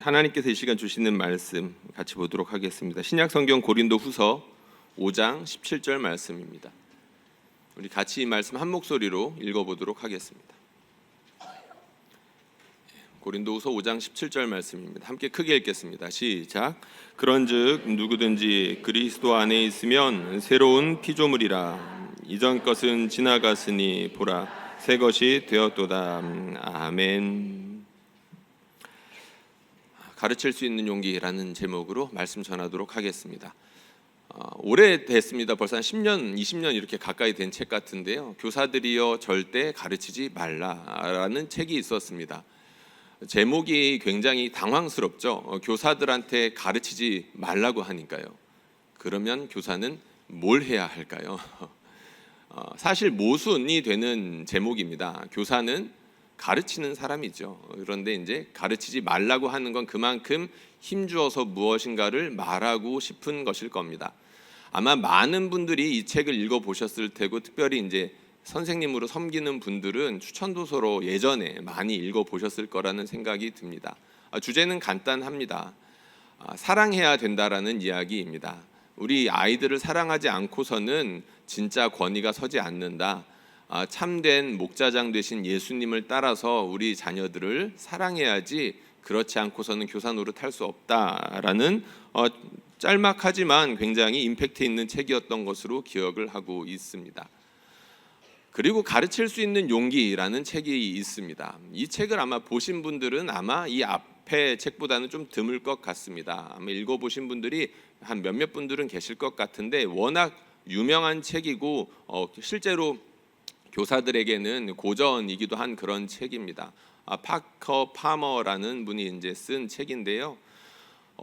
하나님께서 이 시간 주시는 말씀 같이 보도록 하겠습니다. 신약성경 고린도후서 5장 17절 말씀입니다. 우리 같이 이 말씀 한 목소리로 읽어보도록 하겠습니다. 고린도후서 5장 17절 말씀입니다. 함께 크게 읽겠습니다. 시작. 그런즉 누구든지 그리스도 안에 있으면 새로운 피조물이라. 이전 것은 지나갔으니 보라 새 것이 되었도다. 아멘. 가르칠 수 있는 용기라는 제목으로 말씀 전하도록 하겠습니다. 오래됐습니다. 벌써 한 10년, 20년 이렇게 가까이 된 책 같은데요. 교사들이여 절대 가르치지 말라라는 책이 있었습니다. 제목이 굉장히 당황스럽죠. 교사들한테 가르치지 말라고 하니까요. 그러면 교사는 뭘 해야 할까요? 사실 모순이 되는 제목입니다. 교사는 가르치는 사람이죠. 그런데 이제 가르치지 말라고 하는 건 그만큼 힘주어서 무엇인가를 말하고 싶은 것일 겁니다. 아마 많은 분들이 이 책을 읽어보셨을 테고, 특별히 이제 선생님으로 섬기는 분들은 추천도서로 예전에 많이 읽어보셨을 거라는 생각이 듭니다. 주제는 간단합니다. 사랑해야 된다라는 이야기입니다. 우리 아이들을 사랑하지 않고서는 진짜 권위가 서지 않는다. 참된 목자장 되신 예수님을 따라서 우리 자녀들을 사랑해야지 그렇지 않고서는 교사 노릇할 수 없다라는 짤막하지만 굉장히 임팩트 있는 책이었던 것으로 기억을 하고 있습니다. 그리고 가르칠 수 있는 용기라는 책이 있습니다. 이 책을 아마 보신 분들은 아마 이 앞에 책보다는 좀 드물 것 같습니다. 아마 읽어보신 분들이 한 몇몇 분들은 계실 것 같은데, 워낙 유명한 책이고 실제로 교사들에게는 고전이기도 한 그런 책입니다. 파커 파머라는 분이 이제 쓴 책인데요.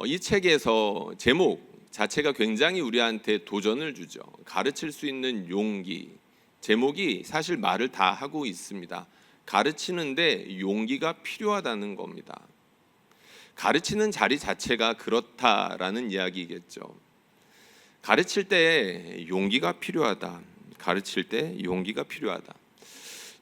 이 책에서 제목 자체가 굉장히 우리한테 도전을 주죠. 가르칠 수 있는 용기. 제목이 사실 말을 다 하고 있습니다. 가르치는데 용기가 필요하다는 겁니다. 가르치는 자리 자체가 그렇다라는 이야기겠죠. 가르칠 때 용기가 필요하다. 가르칠 때 용기가 필요하다.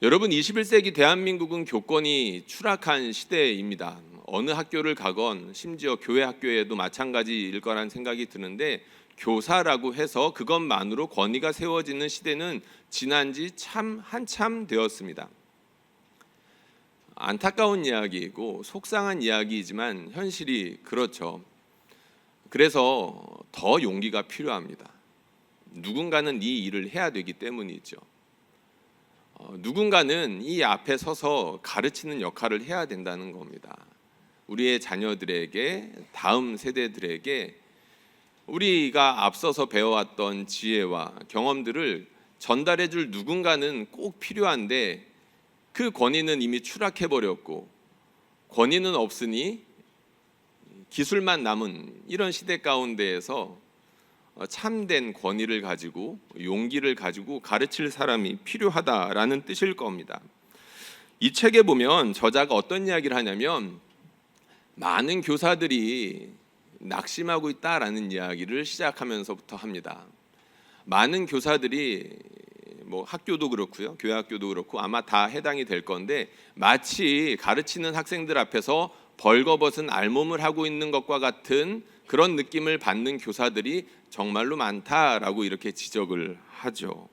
여러분, 21세기 대한민국은 교권이 추락한 시대입니다. 어느 학교를 가건 심지어 교회 학교에도 마찬가지일 거란 생각이 드는데, 교사라고 해서 그것만으로 권위가 세워지는 시대는 지난 지 참 한참 되었습니다. 안타까운 이야기이고 속상한 이야기이지만 현실이 그렇죠. 그래서 더 용기가 필요합니다. 누군가는 이 일을 해야 되기 때문이죠. 누군가는 이 앞에 서서 가르치는 역할을 해야 된다는 겁니다. 우리의 자녀들에게, 다음 세대들에게 우리가 앞서서 배워왔던 지혜와 경험들을 전달해줄 누군가는 꼭 필요한데, 그 권위는 이미 추락해버렸고 권위는 없으니 기술만 남은 이런 시대 가운데에서 참된 권위를 가지고 용기를 가지고 가르칠 사람이 필요하다라는 뜻일 겁니다. 이 책에 보면 저자가 어떤 이야기를 하냐면, 많은 교사들이 낙심하고 있다라는 이야기를 시작하면서부터 합니다. 많은 교사들이 학교도 그렇고요, 교회 학교도 그렇고 아마 다 해당이 될 건데, 마치 가르치는 학생들 앞에서 벌거벗은 알몸을 하고 있는 것과 같은 그런 느낌을 받는 교사들이 정말로 많다라고 이렇게 지적을 하죠.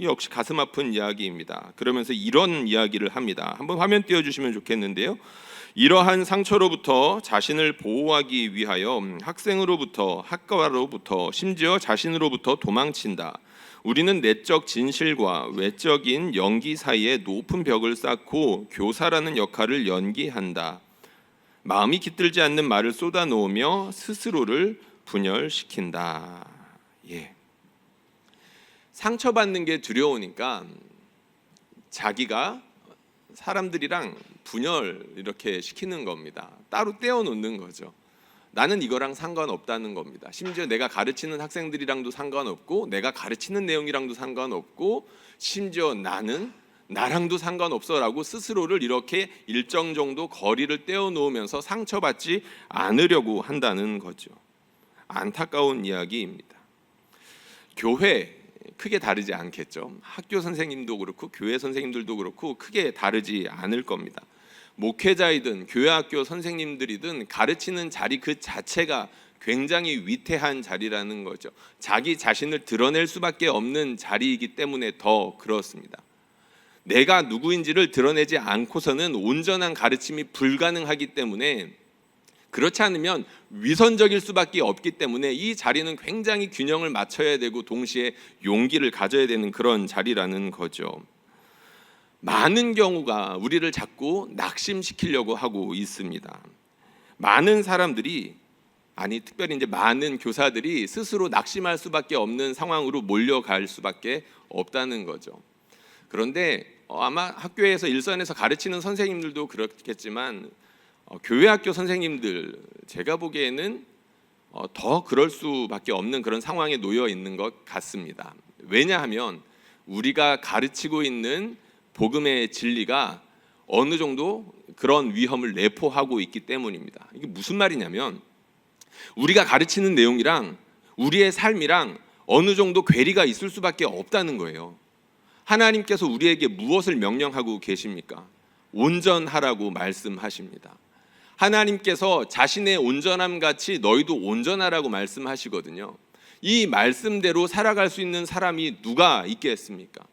역시 가슴 아픈 이야기입니다. 그러면서 이런 이야기를 합니다. 한번 화면 띄워주시면 좋겠는데요. 이러한 상처로부터 자신을 보호하기 위하여 학생으로부터, 학과로부터, 심지어 자신으로부터 도망친다. 우리는 내적 진실과 외적인 연기 사이에 높은 벽을 쌓고 교사라는 역할을 연기한다. 마음이 깃들지 않는 말을 쏟아놓으며 스스로를 분열시킨다. 상처받는 게 두려우니까 자기가 사람들이랑 분열 이렇게 시키는 겁니다. 따로 떼어놓는 거죠. 나는 이거랑 상관없다는 겁니다. 심지어 내가 가르치는 학생들이랑도 상관없고, 내가 가르치는 내용이랑도 상관없고, 심지어 나랑도 상관없어라고 스스로를 이렇게 일정 정도 거리를 떼어놓으면서 상처받지 않으려고 한다는 거죠. 안타까운 이야기입니다. 교회 크게 다르지 않겠죠. 학교 선생님도 그렇고 교회 선생님들도 그렇고 크게 다르지 않을 겁니다. 목회자이든 교회학교 선생님들이든 가르치는 자리 그 자체가 굉장히 위태한 자리라는 거죠. 자기 자신을 드러낼 수밖에 없는 자리이기 때문에 더 그렇습니다. 내가 누구인지를 드러내지 않고서는 온전한 가르침이 불가능하기 때문에, 그렇지 않으면 위선적일 수밖에 없기 때문에 이 자리는 굉장히 균형을 맞춰야 되고 동시에 용기를 가져야 되는 그런 자리라는 거죠. 많은 경우가 우리를 자꾸 낙심시키려고 하고 있습니다. 많은 사람들이, 특별히 이제 많은 교사들이 스스로 낙심할 수밖에 없는 상황으로 몰려갈 수밖에 없다는 거죠. 그런데 아마 학교에서 일선에서 가르치는 선생님들도 그렇겠지만 교회학교 선생님들, 제가 보기에는 더 그럴 수밖에 없는 그런 상황에 놓여 있는 것 같습니다. 왜냐하면 우리가 가르치고 있는 복음의 진리가 어느 정도 그런 위험을 내포하고 있기 때문입니다. 이게 무슨 말이냐면, 우리가 가르치는 내용이랑 우리의 삶이랑 어느 정도 괴리가 있을 수밖에 없다는 거예요. 하나님께서 우리에게 무엇을 명령하고 계십니까? 온전하라고 말씀하십니다. 하나님께서 자신의 온전함 같이 너희도 온전하라고 말씀하시거든요. 이 말씀대로 살아갈 수 있는 사람이 누가 있겠습니까?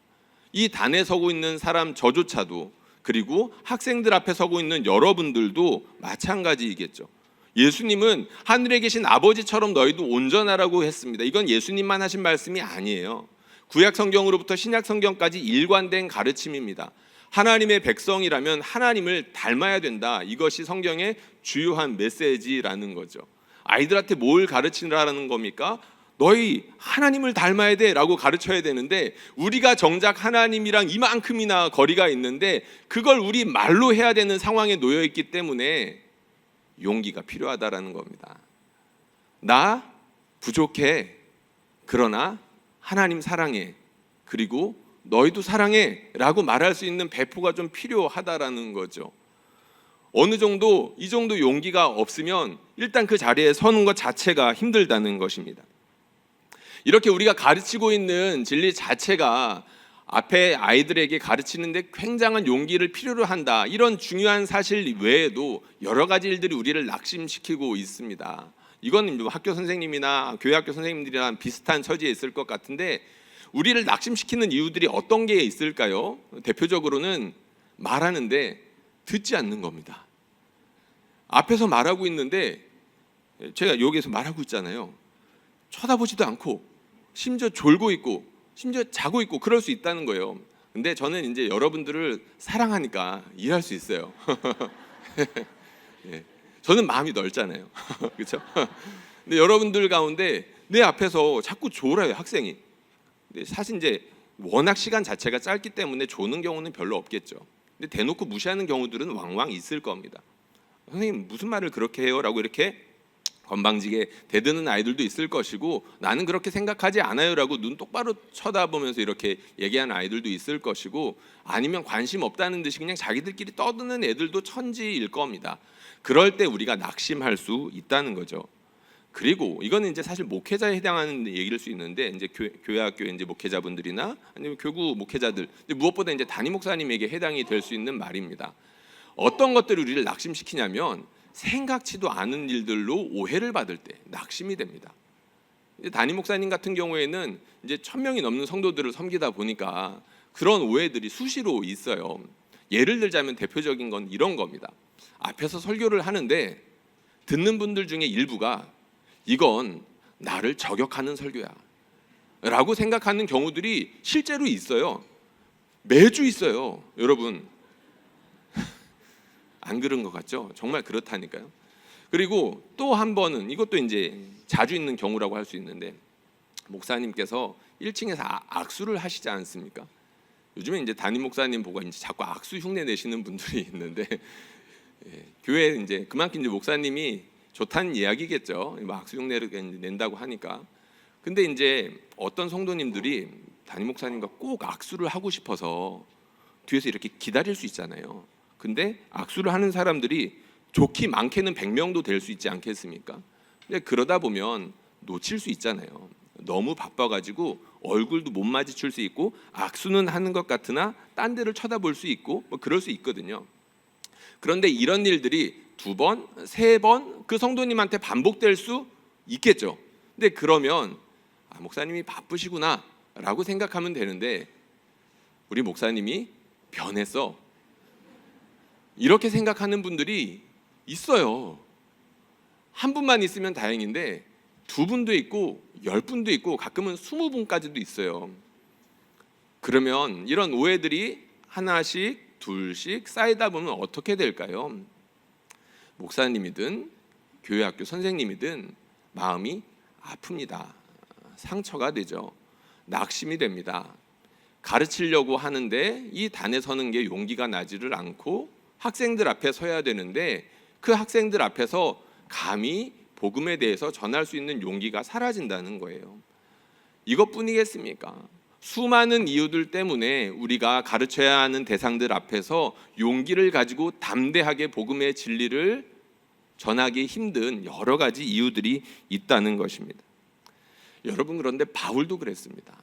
이 단에 서고 있는 사람 저조차도, 그리고 학생들 앞에 서고 있는 여러분들도 마찬가지이겠죠. 예수님은 하늘에 계신 아버지처럼 너희도 온전하라고 했습니다. 이건 예수님만 하신 말씀이 아니에요. 구약 성경으로부터 신약 성경까지 일관된 가르침입니다. 하나님의 백성이라면 하나님을 닮아야 된다. 이것이 성경의 주요한 메시지라는 거죠. 아이들한테 뭘 가르치라는 겁니까? 너희 하나님을 닮아야 돼 라고 가르쳐야 되는데, 우리가 정작 하나님이랑 이만큼이나 거리가 있는데 그걸 우리 말로 해야 되는 상황에 놓여 있기 때문에 용기가 필요하다라는 겁니다. 나 부족해. 그러나 하나님 사랑해. 그리고 너희도 사랑해 라고 말할 수 있는 배포가 좀 필요하다라는 거죠. 어느 정도 이 정도 용기가 없으면 일단 그 자리에 서는 것 자체가 힘들다는 것입니다. 이렇게 우리가 가르치고 있는 진리 자체가 앞에 아이들에게 가르치는데 굉장한 용기를 필요로 한다, 이런 중요한 사실 외에도 여러 가지 일들이 우리를 낙심시키고 있습니다. 이건 학교 선생님이나 교회학교 선생님들이랑 비슷한 처지에 있을 것 같은데, 우리를 낙심시키는 이유들이 어떤 게 있을까요? 대표적으로는 말하는데 듣지 않는 겁니다. 앞에서 말하고 있는데, 제가 여기서 말하고 있잖아요. 쳐다보지도 않고 심지어 졸고 있고 심지어 자고 있고 그럴 수 있다는 거예요. 근데 저는 이제 여러분들을 사랑하니까 이해할 수 있어요. 예, 저는 마음이 넓잖아요. 그렇죠? 근데 여러분들 가운데 내 앞에서 자꾸 졸아요, 학생이. 근데 사실 이제 워낙 시간 자체가 짧기 때문에 조는 경우는 별로 없겠죠. 근데 대놓고 무시하는 경우들은 왕왕 있을 겁니다. 선생님 무슨 말을 그렇게 해요? 라고 이렇게 건방지게 대드는 아이들도 있을 것이고, 나는 그렇게 생각하지 않아요 라고 눈 똑바로 쳐다보면서 이렇게 얘기하는 아이들도 있을 것이고, 아니면 관심 없다는 듯이 그냥 자기들끼리 떠드는 애들도 천지일 겁니다. 그럴 때 우리가 낙심할 수 있다는 거죠. 그리고 이거는 이제 사실 목회자에 해당하는 얘기일 수 있는데, 이제 교회학교의 이제 목회자분들이나 아니면 교구 목회자들, 무엇보다 이제 담임 목사님에게 해당이 될 수 있는 말입니다. 어떤 것들이 우리를 낙심시키냐면, 생각지도 않은 일들로 오해를 받을 때 낙심이 됩니다. 이제 담임 목사님 같은 경우에는 이제 1000명이 넘는 성도들을 섬기다 보니까 그런 오해들이 수시로 있어요. 예를 들자면 대표적인 건 이런 겁니다. 앞에서 설교를 하는데 듣는 분들 중에 일부가 이건 나를 저격하는 설교야 라고 생각하는 경우들이 실제로 있어요. 매주 있어요, 여러분. 안 그런 것 같죠? 정말 그렇다니까요. 그리고 또 한 번은, 이것도 이제 자주 있는 경우라고 할 수 있는데, 목사님께서 1층에서 악수를 하시지 않습니까? 요즘에 이제 담임 목사님 보고 이제 자꾸 악수 흉내 내시는 분들이 있는데, 교회 이제 그만큼 이제 목사님이 좋다는 이야기겠죠. 악수 흉내를 낸다고 하니까. 근데 이제 어떤 성도님들이 담임 목사님과 꼭 악수를 하고 싶어서 뒤에서 이렇게 기다릴 수 있잖아요. 근데 악수를 하는 사람들이 좋기 많게는 100명도 될 수 있지 않겠습니까? 근데 그러다 보면 놓칠 수 있잖아요. 너무 바빠가지고 얼굴도 못 마주칠 수 있고, 악수는 하는 것 같으나 딴 데를 쳐다볼 수 있고, 뭐 그럴 수 있거든요. 그런데 이런 일들이 2번, 3번 그 성도님한테 반복될 수 있겠죠. 근데 그러면 목사님이 바쁘시구나 라고 생각하면 되는데, 우리 목사님이 변했어, 이렇게 생각하는 분들이 있어요. 한 분만 있으면 다행인데 2분도 있고 10분도 있고 가끔은 20분까지도 있어요. 그러면 이런 오해들이 하나씩 둘씩 쌓이다 보면 어떻게 될까요? 목사님이든 교회 학교 선생님이든 마음이 아픕니다. 상처가 되죠. 낙심이 됩니다. 가르치려고 하는데 이 단에 서는 게 용기가 나지를 않고 학생들 앞에 서야 되는데 그 학생들 앞에서 감히 복음에 대해서 전할 수 있는 용기가 사라진다는 거예요. 이것뿐이겠습니까? 수많은 이유들 때문에 우리가 가르쳐야 하는 대상들 앞에서 용기를 가지고 담대하게 복음의 진리를 전하기 힘든 여러 가지 이유들이 있다는 것입니다. 여러분, 그런데 바울도 그랬습니다.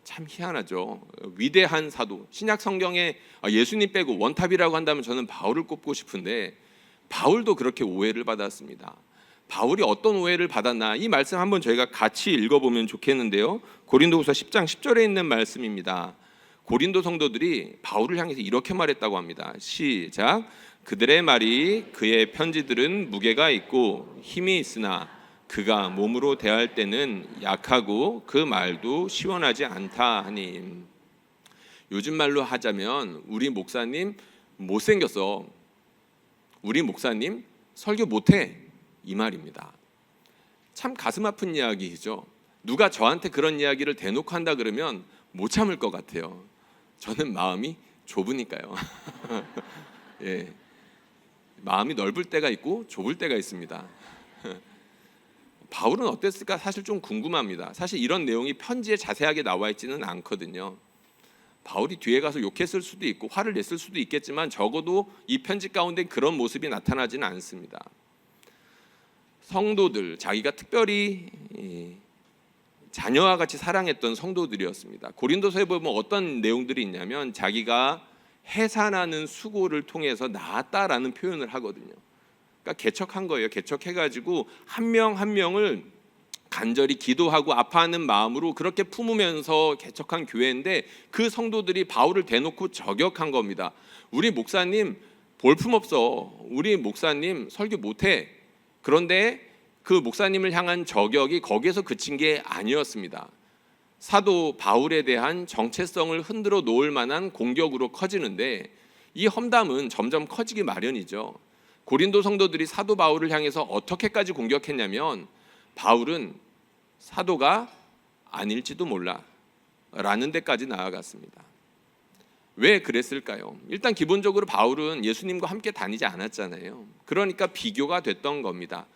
참 희한하죠. 위대한 사도, 신약 성경에 예수님 빼고 원탑이라고 한다면 저는 바울을 꼽고 싶은데 바울도 그렇게 오해를 받았습니다. 바울이 어떤 오해를 받았나, 이 말씀 한번 저희가 같이 읽어보면 좋겠는데요. 고린도후서 10장 10절에 있는 말씀입니다. 고린도 성도들이 바울을 향해서 이렇게 말했다고 합니다. 시작. 그들의 말이 그의 편지들은 무게가 있고 힘이 있으나 그가 몸으로 대할 때는 약하고 그 말도 시원하지 않다 하니. 요즘 말로 하자면 우리 목사님 못생겼어, 우리 목사님 설교 못해, 이 말입니다. 참 가슴 아픈 이야기죠. 누가 저한테 그런 이야기를 대놓고 한다 그러면 못 참을 것 같아요. 저는 마음이 좁으니까요. 예, 마음이 넓을 때가 있고 좁을 때가 있습니다. 바울은 어땠을까 사실 좀 궁금합니다. 사실 이런 내용이 편지에 자세하게 나와 있지는 않거든요. 바울이 뒤에 가서 욕했을 수도 있고 화를 냈을 수도 있겠지만 적어도 이 편지 가운데 그런 모습이 나타나지는 않습니다. 성도들, 자기가 특별히 자녀와 같이 사랑했던 성도들이었습니다. 고린도서에 보면 어떤 내용들이 있냐면 자기가 해산하는 수고를 통해서 나았다라는 표현을 하거든요. 그러니까 개척한 거예요. 개척해가지고 한 명 한 명을 간절히 기도하고 아파하는 마음으로 그렇게 품으면서 개척한 교회인데 그 성도들이 바울을 대놓고 저격한 겁니다. 우리 목사님 볼품없어, 우리 목사님 설교 못해. 그런데 그 목사님을 향한 저격이 거기에서 그친 게 아니었습니다. 사도 바울에 대한 정체성을 흔들어 놓을 만한 공격으로 커지는데 이 험담은 점점 커지기 마련이죠. 고린도 성도들이 사도 바울을 향해서 어떻게까지 공격했냐면 바울은 사도가 아닐지도 몰라 라는 데까지 나아갔습니다. 왜 그랬을까요? 일단 기본적으로 바울은 예수님과 함께 다니지 않았잖아요. 그러니까 비교가 됐던 겁니다.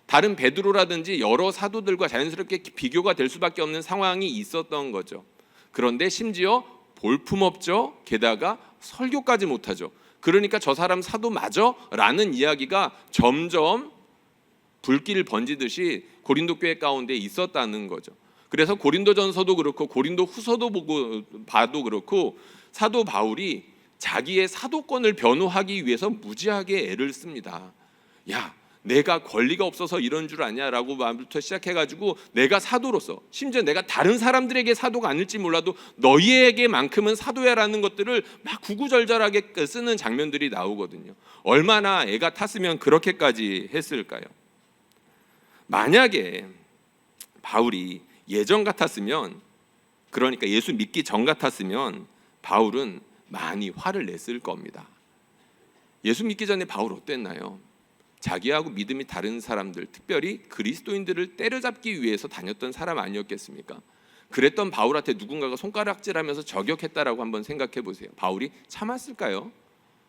다른 베드로라든지 여러 사도들과 자연스럽게 비교가 될 수밖에 없는 상황이 있었던 거죠. 그런데 심지어 볼품없죠. 게다가 설교까지 못하죠. 그러니까 저 사람 사도 맞아? 라는 이야기가 점점 불길 번지듯이 고린도 교회 가운데 있었다는 거죠. 그래서 고린도전서도 그렇고 고린도 후서도 봐도 그렇고 사도 바울이 자기의 사도권을 변호하기 위해서 무지하게 애를 씁니다. 야, 내가 권리가 없어서 이런 줄 아냐라고 말부터 시작해가지고 내가 사도로서, 심지어 내가 다른 사람들에게 사도가 아닐지 몰라도 너희에게만큼은 사도야라는 것들을 막 구구절절하게 쓰는 장면들이 나오거든요. 얼마나 애가 탔으면 그렇게까지 했을까요? 만약에 바울이 예전 같았으면, 그러니까 예수 믿기 전 같았으면 바울은 많이 화를 냈을 겁니다. 예수 믿기 전에 바울 어땠나요? 자기하고 믿음이 다른 사람들, 특별히 그리스도인들을 때려잡기 위해서 다녔던 사람 아니었겠습니까? 그랬던 바울한테 누군가가 손가락질하면서 저격했다라고 한번 생각해 보세요. 바울이 참았을까요?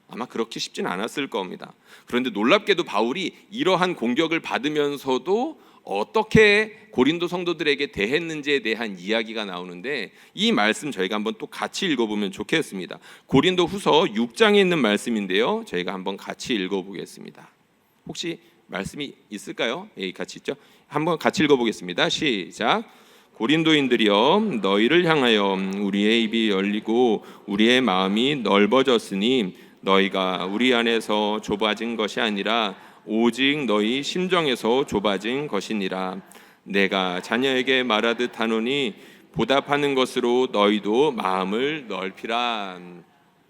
아마 그렇게 쉽진 않았을 겁니다. 그런데 놀랍게도 바울이 이러한 공격을 받으면서도 어떻게 고린도 성도들에게 대했는지에 대한 이야기가 나오는데 이 말씀 저희가 한번 또 같이 읽어보면 좋겠습니다. 고린도 후서 6장에 있는 말씀인데요, 저희가 한번 같이 읽어보겠습니다. 혹시 말씀이 있을까요? 예, 같이 있죠? 한번 같이 읽어보겠습니다. 시작. 고린도인들이여, 너희를 향하여 우리의 입이 열리고 우리의 마음이 넓어졌으니 너희가 우리 안에서 좁아진 것이 아니라 오직 너희 심정에서 좁아진 것이니라. 내가 자녀에게 말하듯 하노니 보답하는 것으로 너희도 마음을 넓히라.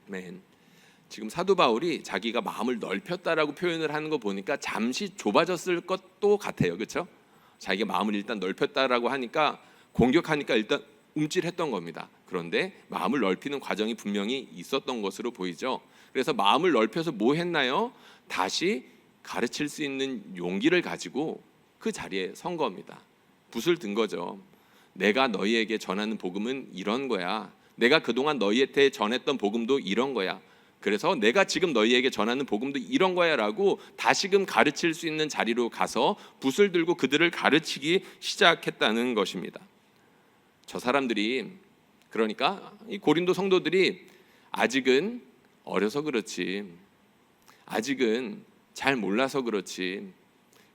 아멘. 지금 사도 바울이 자기가 마음을 넓혔다라고 표현을 하는 거 보니까 잠시 좁아졌을 것도 같아요. 그렇죠? 자기가 마음을 일단 넓혔다라고 하니까 공격하니까 일단 움찔했던 겁니다. 그런데 마음을 넓히는 과정이 분명히 있었던 것으로 보이죠. 그래서 마음을 넓혀서 뭐 했나요? 다시 가르칠 수 있는 용기를 가지고 그 자리에 선 겁니다. 붓을 든 거죠. 내가 너희에게 전하는 복음은 이런 거야. 내가 그동안 너희한테 전했던 복음도 이런 거야. 그래서 내가 지금 너희에게 전하는 복음도 이런 거야 라고 다시금 가르칠 수 있는 자리로 가서 붓을 들고 그들을 가르치기 시작했다는 것입니다. 저 사람들이, 그러니까 이 고린도 성도들이 아직은 어려서 그렇지, 아직은 잘 몰라서 그렇지,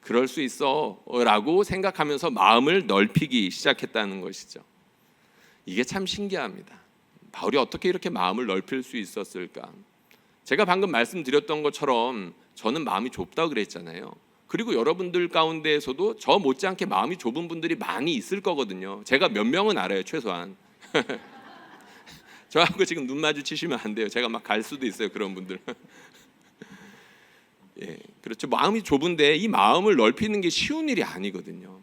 그럴 수 있어 라고 생각하면서 마음을 넓히기 시작했다는 것이죠. 이게 참 신기합니다. 바울이 어떻게 이렇게 마음을 넓힐 수 있었을까? 제가 방금 말씀드렸던 것처럼 저는 마음이 좁다고 그랬잖아요. 그리고 여러분들 가운데에서도 저 못지않게 마음이 좁은 분들이 많이 있을 거거든요. 제가 몇 명은 알아요, 최소한. 저하고 지금 눈 마주치시면 안 돼요. 제가 막 갈 수도 있어요, 그런 분들. 예, 그렇죠. 마음이 좁은데 이 마음을 넓히는 게 쉬운 일이 아니거든요.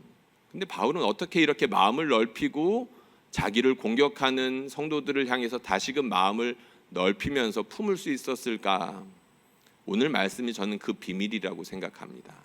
근데 바울은 어떻게 이렇게 마음을 넓히고 자기를 공격하는 성도들을 향해서 다시금 마음을 넓히면서 품을 수 있었을까? 오늘 말씀이 저는 그 비밀이라고 생각합니다.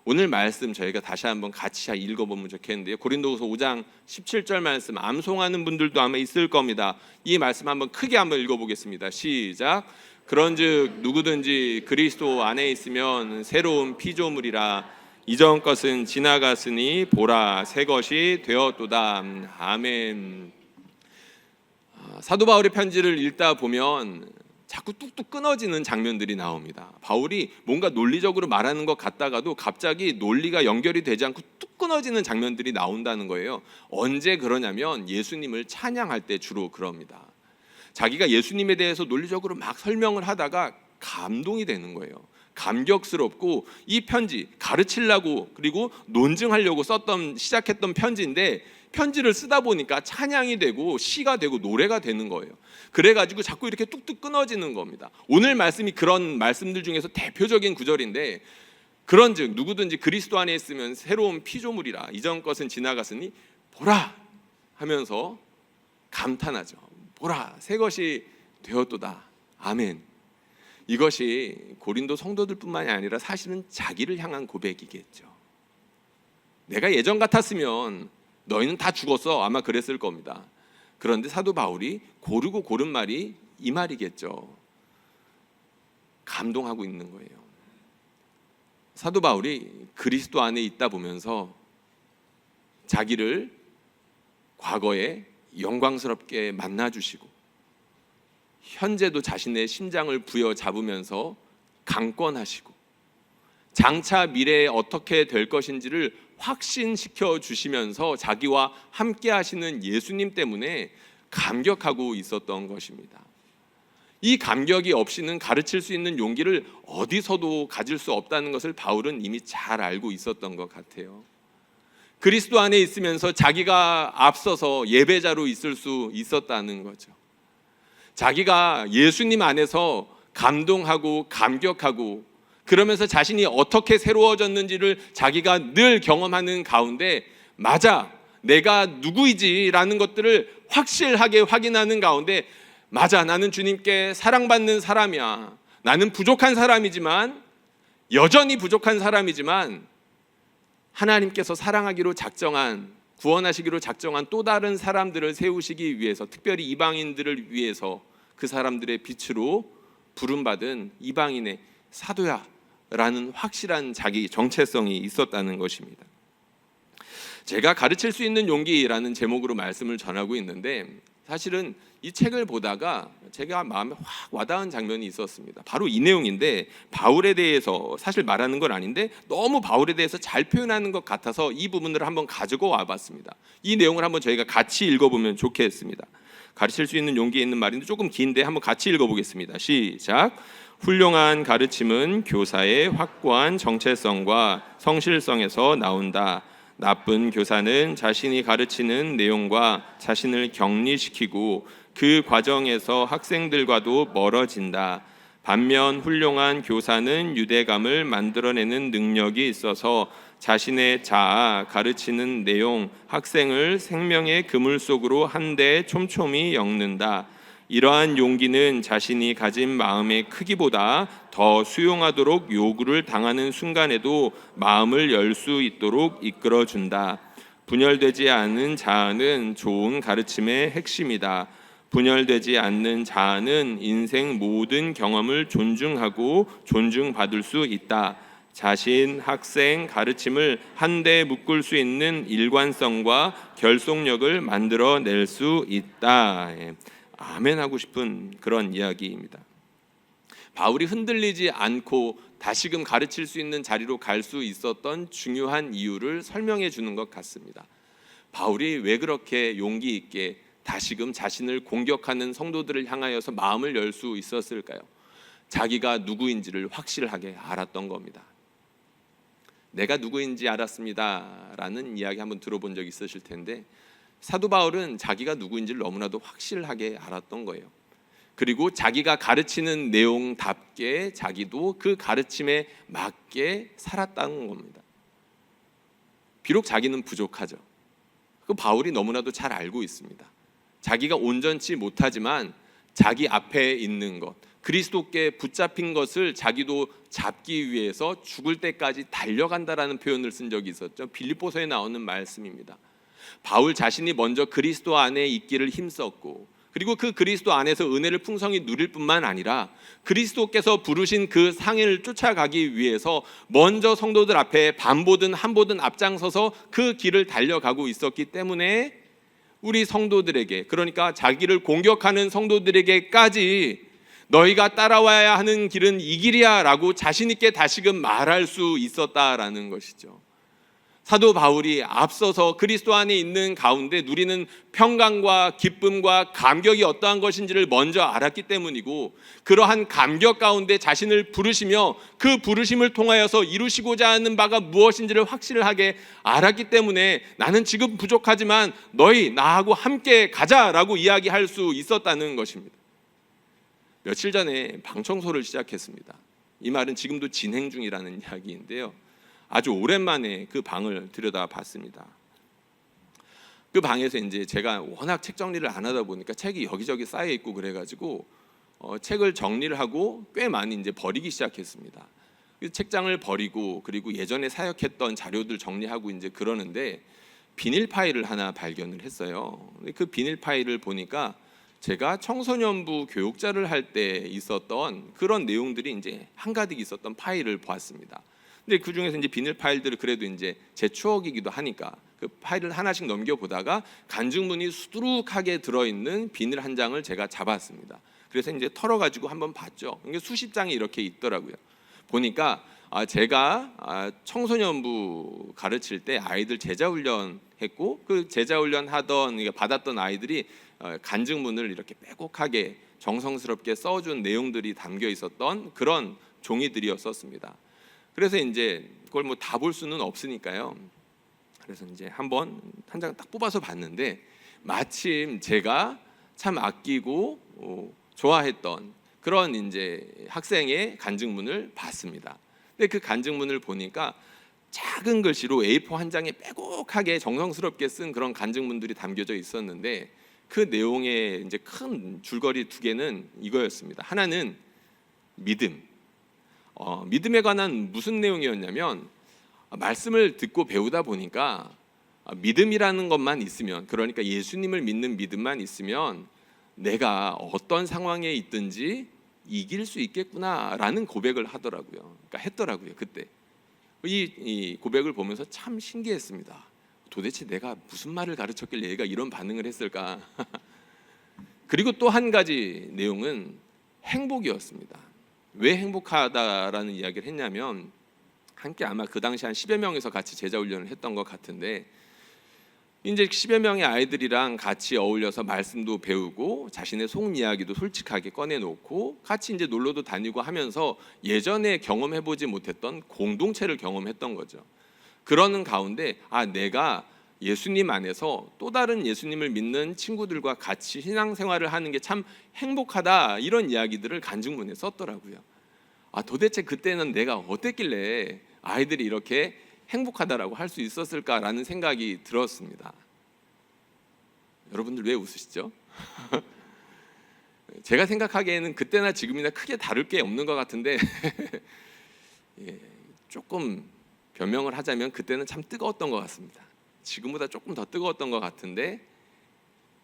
오늘 말씀 저희가 다시 한번 같이 읽어보면 좋겠는데요. 고린도후서 5장 17절 말씀 암송하는 분들도 아마 있을 겁니다. 이 말씀 한번 크게 한번 읽어보겠습니다. 시작. 그런즉 누구든지 그리스도 안에 있으면 새로운 피조물이라. 이전 것은 지나갔으니 보라 새 것이 되었도다. 아멘. 사도 바울의 편지를 읽다 보면 자꾸 뚝뚝 끊어지는 장면들이 나옵니다. 바울이 뭔가 논리적으로 말하는 것 같다가도 갑자기 논리가 연결이 되지 않고 뚝 끊어지는 장면들이 나온다는 거예요. 언제 그러냐면 예수님을 찬양할 때 주로 그럽니다. 자기가 예수님에 대해서 논리적으로 막 설명을 하다가 감동이 되는 거예요. 감격스럽고 이 편지 가르치려고 그리고 논증하려고 시작했던 편지인데 편지를 쓰다 보니까 찬양이 되고 시가 되고 노래가 되는 거예요. 그래가지고 자꾸 이렇게 뚝뚝 끊어지는 겁니다. 오늘 말씀이 그런 말씀들 중에서 대표적인 구절인데 그런즉 누구든지 그리스도 안에 있으면 새로운 피조물이라. 이전 것은 지나갔으니 보라 하면서 감탄하죠. 보라 새 것이 되었도다. 아멘. 이것이 고린도 성도들뿐만이 아니라 사실은 자기를 향한 고백이겠죠. 내가 예전 같았으면 너희는 다 죽었어 아마 그랬을 겁니다. 그런데 사도 바울이 고르고 고른 말이 이 말이겠죠. 감동하고 있는 거예요. 사도 바울이 그리스도 안에 있다 보면서 자기를 과거에 영광스럽게 만나주시고 현재도 자신의 심장을 부여잡으면서 강권하시고 장차 미래에 어떻게 될 것인지를 확신시켜 주시면서 자기와 함께 하시는 예수님 때문에 감격하고 있었던 것입니다. 이 감격이 없이는 가르칠 수 있는 용기를 어디서도 가질 수 없다는 것을 바울은 이미 잘 알고 있었던 것 같아요. 그리스도 안에 있으면서 자기가 앞서서 예배자로 있을 수 있었다는 거죠. 자기가 예수님 안에서 감동하고 감격하고 그러면서 자신이 어떻게 새로워졌는지를 자기가 늘 경험하는 가운데 맞아 내가 누구이지라는 것들을 확실하게 확인하는 가운데 맞아 나는 주님께 사랑받는 사람이야. 나는 부족한 사람이지만 여전히 부족한 사람이지만 하나님께서 사랑하기로 작정한 구원하시기로 작정한 또 다른 사람들을 세우시기 위해서 특별히 이방인들을 위해서 그 사람들의 빛으로 부름받은 이방인의 사도야 라는 확실한 자기 정체성이 있었다는 것입니다. 제가 가르칠 수 있는 용기라는 제목으로 말씀을 전하고 있는데 사실은 이 책을 보다가 제가 마음에 확 와닿은 장면이 있었습니다. 바로 이 내용인데 바울에 대해서 사실 말하는 건 아닌데 너무 바울에 대해서 잘 표현하는 것 같아서 이 부분을 한번 가지고 와봤습니다. 이 내용을 한번 저희가 같이 읽어보면 좋겠습니다. 가르칠 수 있는 용기에 있는 말인데 조금 긴데 한번 같이 읽어보겠습니다. 시작. 훌륭한 가르침은 교사의 확고한 정체성과 성실성에서 나온다. 나쁜 교사는 자신이 가르치는 내용과 자신을 격리시키고 그 과정에서 학생들과도 멀어진다. 반면 훌륭한 교사는 유대감을 만들어내는 능력이 있어서 자신의 자아, 가르치는 내용, 학생을 생명의 그물 속으로 한데 촘촘히 엮는다. 이러한 용기는 자신이 가진 마음의 크기보다 더 수용하도록 요구를 당하는 순간에도 마음을 열 수 있도록 이끌어준다. 분열되지 않은 자아는 좋은 가르침의 핵심이다. 분열되지 않는 자아는 인생 모든 경험을 존중하고 존중받을 수 있다. 자신, 학생, 가르침을 한데 묶을 수 있는 일관성과 결속력을 만들어낼 수 있다. 아멘 하고 싶은 그런 이야기입니다. 바울이 흔들리지 않고 다시금 가르칠 수 있는 자리로 갈 수 있었던 중요한 이유를 설명해 주는 것 같습니다. 바울이 왜 그렇게 용기 있게 다시금 자신을 공격하는 성도들을 향하여서 마음을 열 수 있었을까요? 자기가 누구인지를 확실하게 알았던 겁니다. 내가 누구인지 알았습니다 라는 이야기 한번 들어본 적 있으실 텐데, 사도 바울은 자기가 누구인지를 너무나도 확실하게 알았던 거예요. 그리고 자기가 가르치는 내용답게 자기도 그 가르침에 맞게 살았다는 겁니다. 비록 자기는 부족하죠. 그 바울이 너무나도 잘 알고 있습니다. 자기가 온전치 못하지만 자기 앞에 있는 것, 그리스도께 붙잡힌 것을 자기도 잡기 위해서 죽을 때까지 달려간다라는 표현을 쓴 적이 있었죠. 빌립보서에 나오는 말씀입니다. 바울 자신이 먼저 그리스도 안에 있기를 힘썼고, 그리고 그 그리스도 안에서 은혜를 풍성히 누릴 뿐만 아니라 그리스도께서 부르신 그 상을 쫓아가기 위해서 먼저 성도들 앞에 반보든 한보든 앞장서서 그 길을 달려가고 있었기 때문에 우리 성도들에게, 그러니까 자기를 공격하는 성도들에게까지 너희가 따라와야 하는 길은 이 길이야 라고 자신 있게 다시금 말할 수 있었다라는 것이죠. 사도 바울이 앞서서 그리스도 안에 있는 가운데 누리는 평강과 기쁨과 감격이 어떠한 것인지를 먼저 알았기 때문이고, 그러한 감격 가운데 자신을 부르시며 그 부르심을 통하여서 이루시고자 하는 바가 무엇인지를 확실하게 알았기 때문에 나는 지금 부족하지만 너희 나하고 함께 가자라고 이야기할 수 있었다는 것입니다. 며칠 전에 방 청소를 시작했습니다. 이 말은 지금도 진행 중이라는 이야기인데요, 아주 오랜만에 그 방을 들여다봤습니다. 그 방에서 이제 제가 워낙 책 정리를 안 하다 보니까 책이 여기저기 쌓여 있고 그래가지고 책을 정리를 하고 꽤 많이 이제 버리기 시작했습니다. 책장을 버리고 그리고 예전에 사역했던 자료들 정리하고 이제 그러는데 비닐 파일을 하나 발견을 했어요. 그 비닐 파일을 보니까 제가 청소년부 교육자를 할 때 있었던 그런 내용들이 이제 한가득 있었던 파일을 보았습니다. 근데 그 중에서 이제 비닐 파일들을 그래도 이제 제 추억이기도 하니까 그 파일을 하나씩 넘겨보다가 간증문이 수두룩하게 들어있는 비닐 한 장을 제가 잡았습니다. 그래서 이제 털어가지고 한번 봤죠. 이게 수십 장이 이렇게 있더라고요. 보니까 제가 청소년부 가르칠 때 아이들 제자훈련 했고, 그 제자훈련 하던 받았던 아이들이 간증문을 이렇게 빼곡하게 정성스럽게 써준 내용들이 담겨 있었던 그런 종이들이었었습니다. 그래서 이제 그걸 뭐 다 볼 수는 없으니까요. 그래서 이제 한번 한 장 딱 뽑아서 봤는데 마침 제가 참 아끼고 좋아했던 그런 이제 학생의 간증문을 봤습니다. 근데 그 간증문을 보니까 작은 글씨로 A4 한 장에 빼곡하게 정성스럽게 쓴 그런 간증문들이 담겨져 있었는데 그 내용의 이제 큰 줄거리 두 개는 이거였습니다. 하나는 믿음. 믿음에 관한 무슨 내용이었냐면, 말씀을 듣고 배우다 보니까 믿음이라는 것만 있으면, 그러니까 예수님을 믿는 믿음만 있으면 내가 어떤 상황에 있든지 이길 수 있겠구나라는 고백을 하더라고요. 그러니까 했더라고요. 그때 이 고백을 보면서 참 신기했습니다. 도대체 내가 무슨 말을 가르쳤길래 얘가 이런 반응을 했을까? 그리고 또 한 가지 내용은 행복이었습니다. 왜 행복하다라는 이야기를 했냐면, 함께 아마 그 당시 한 10여 명에서 같이 제자훈련을 했던 것 같은데 이제 10여 명의 아이들이랑 같이 어울려서 말씀도 배우고 자신의 속 이야기도 솔직하게 꺼내놓고 같이 이제 놀러도 다니고 하면서 예전에 경험해보지 못했던 공동체를 경험했던 거죠. 그러는 가운데 내가 예수님 안에서 또 다른 예수님을 믿는 친구들과 같이 신앙생활을 하는 게 참 행복하다, 이런 이야기들을 간증문에 썼더라고요. 도대체 그때는 내가 어땠길래 아이들이 이렇게 행복하다라고 할 수 있었을까라는 생각이 들었습니다. 여러분들 왜 웃으시죠? 제가 생각하기에는 그때나 지금이나 크게 다를 게 없는 것 같은데 조금 변명을 하자면 그때는 참 뜨거웠던 것 같습니다. 지금보다 조금 더 뜨거웠던 것 같은데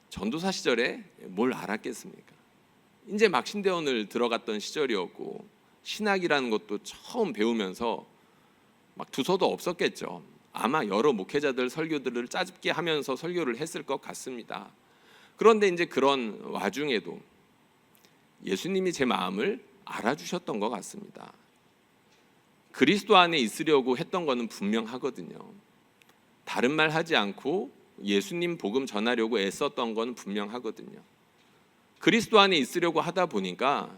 전도사 시절에 뭘 알았겠습니까? 이제 막 신대원을 들어갔던 시절이었고 신학이라는 것도 처음 배우면서 막 두서도 없었겠죠. 아마 여러 목회자들 설교들을 짜집게 하면서 설교를 했을 것 같습니다. 그런데 이제 그런 와중에도 예수님이 제 마음을 알아주셨던 것 같습니다. 그리스도 안에 있으려고 했던 것은 분명하거든요. 다른 말 하지 않고 예수님 복음 전하려고 애썼던 건 분명하거든요. 그리스도 안에 있으려고 하다 보니까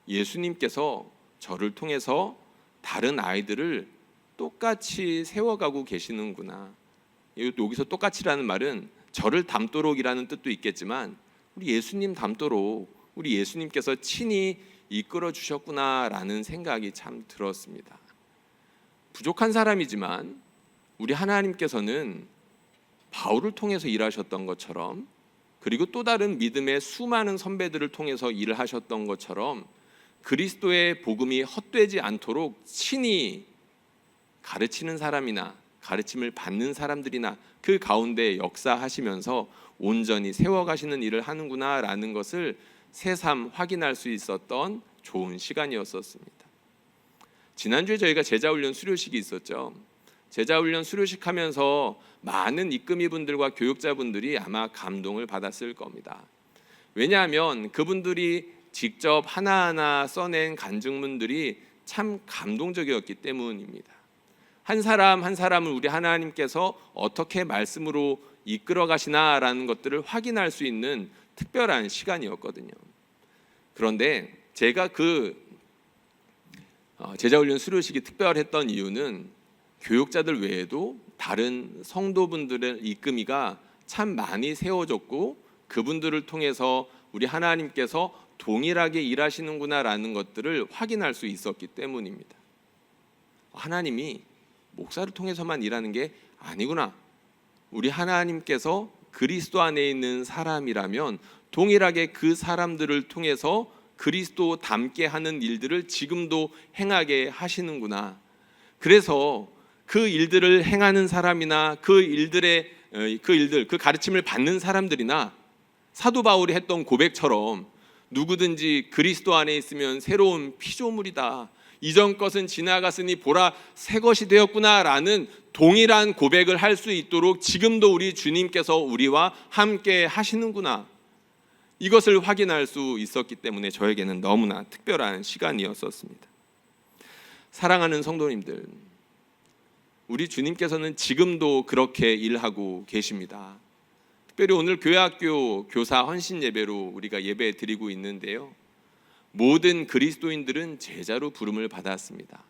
예수님께서 저를 통해서 다른 아이들을 똑같이 세워가고 계시는구나. 여기서 똑같이라는 말은 저를 닮도록이라는 뜻도 있겠지만 우리 예수님 닮도록 우리 예수님께서 친히 이끌어 주셨구나라는 생각이 참 들었습니다. 부족한 사람이지만 우리 하나님께서는 바울을 통해서 일하셨던 것처럼, 그리고 또 다른 믿음의 수많은 선배들을 통해서 일을 하셨던 것처럼 그리스도의 복음이 헛되지 않도록 친히 가르치는 사람이나 가르침을 받는 사람들이나 그 가운데 역사하시면서 온전히 세워가시는 일을 하는구나라는 것을 새삼 확인할 수 있었던 좋은 시간이었습니다. 지난주에 저희가 제자훈련 수료식이 있었죠. 제자훈련 수료식 하면서 많은 이끄미분들과 교육자분들이 아마 감동을 받았을 겁니다. 왜냐하면 그분들이 직접 하나하나 써낸 간증문들이 참 감동적이었기 때문입니다. 한 사람 한 사람을 우리 하나님께서 어떻게 말씀으로 이끌어 가시나라는 것들을 확인할 수 있는 특별한 시간이었거든요. 그런데 제가 그 제자훈련 수료식이 특별했던 이유는 교육자들 외에도 다른 성도분들의 이끄미가 참 많이 세워졌고 그분들을 통해서 우리 하나님께서 동일하게 일하시는구나라는 것들을 확인할 수 있었기 때문입니다. 하나님이 목사를 통해서만 일하는 게 아니구나. 우리 하나님께서 그리스도 안에 있는 사람이라면 동일하게 그 사람들을 통해서 그리스도 닮게 하는 일들을 지금도 행하게 하시는구나. 그래서 그 일들을 행하는 사람이나 그 가르침을 받는 사람들이나 사도 바울이 했던 고백처럼 누구든지 그리스도 안에 있으면 새로운 피조물이다. 이전 것은 지나갔으니 보라 새 것이 되었구나라는 동일한 고백을 할 수 있도록 지금도 우리 주님께서 우리와 함께 하시는구나. 이것을 확인할 수 있었기 때문에 저에게는 너무나 특별한 시간이었습니다. 사랑하는 성도님들, 우리 주님께서는 지금도 그렇게 일하고 계십니다. 특별히 오늘 교회학교 교사 헌신 예배로 우리가 예배 드리고 있는데요. 모든 그리스도인들은 제자로 부름을 받았습니다.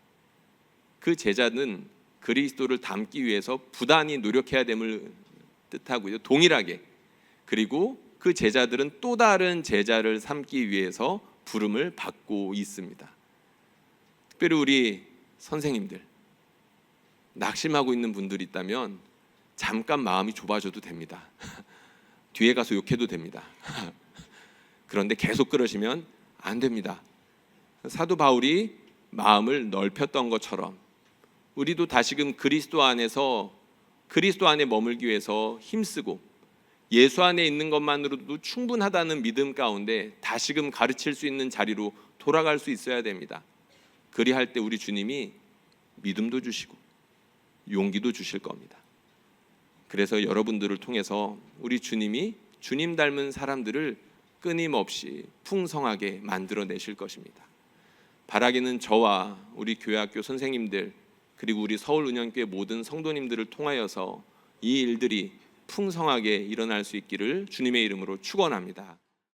그 제자는 그리스도를 닮기 위해서 부단히 노력해야 됨을 뜻하고요. 동일하게. 그리고 그 제자들은 또 다른 제자를 삼기 위해서 부름을 받고 있습니다. 특별히 우리 선생님들, 낙심하고 있는 분들이 있다면 잠깐 마음이 좁아져도 됩니다. 뒤에 가서 욕해도 됩니다. 그런데 계속 그러시면 안 됩니다. 사도 바울이 마음을 넓혔던 것처럼 우리도 다시금 그리스도 안에서 그리스도 안에 머물기 위해서 힘쓰고 예수 안에 있는 것만으로도 충분하다는 믿음 가운데 다시금 가르칠 수 있는 자리로 돌아갈 수 있어야 됩니다. 그리할 때 우리 주님이 믿음도 주시고 용기도 주실 겁니다. 그래서 여러분들을 통해서 우리 주님이 주님 닮은 사람들을 끊임없이 풍성하게 만들어내실 것입니다. 바라기는 저와 우리 교회학교 선생님들 그리고 우리 서울은행교회 모든 성도님들을 통하여서 이 일들이 풍성하게 일어날 수 있기를 주님의 이름으로 축원합니다.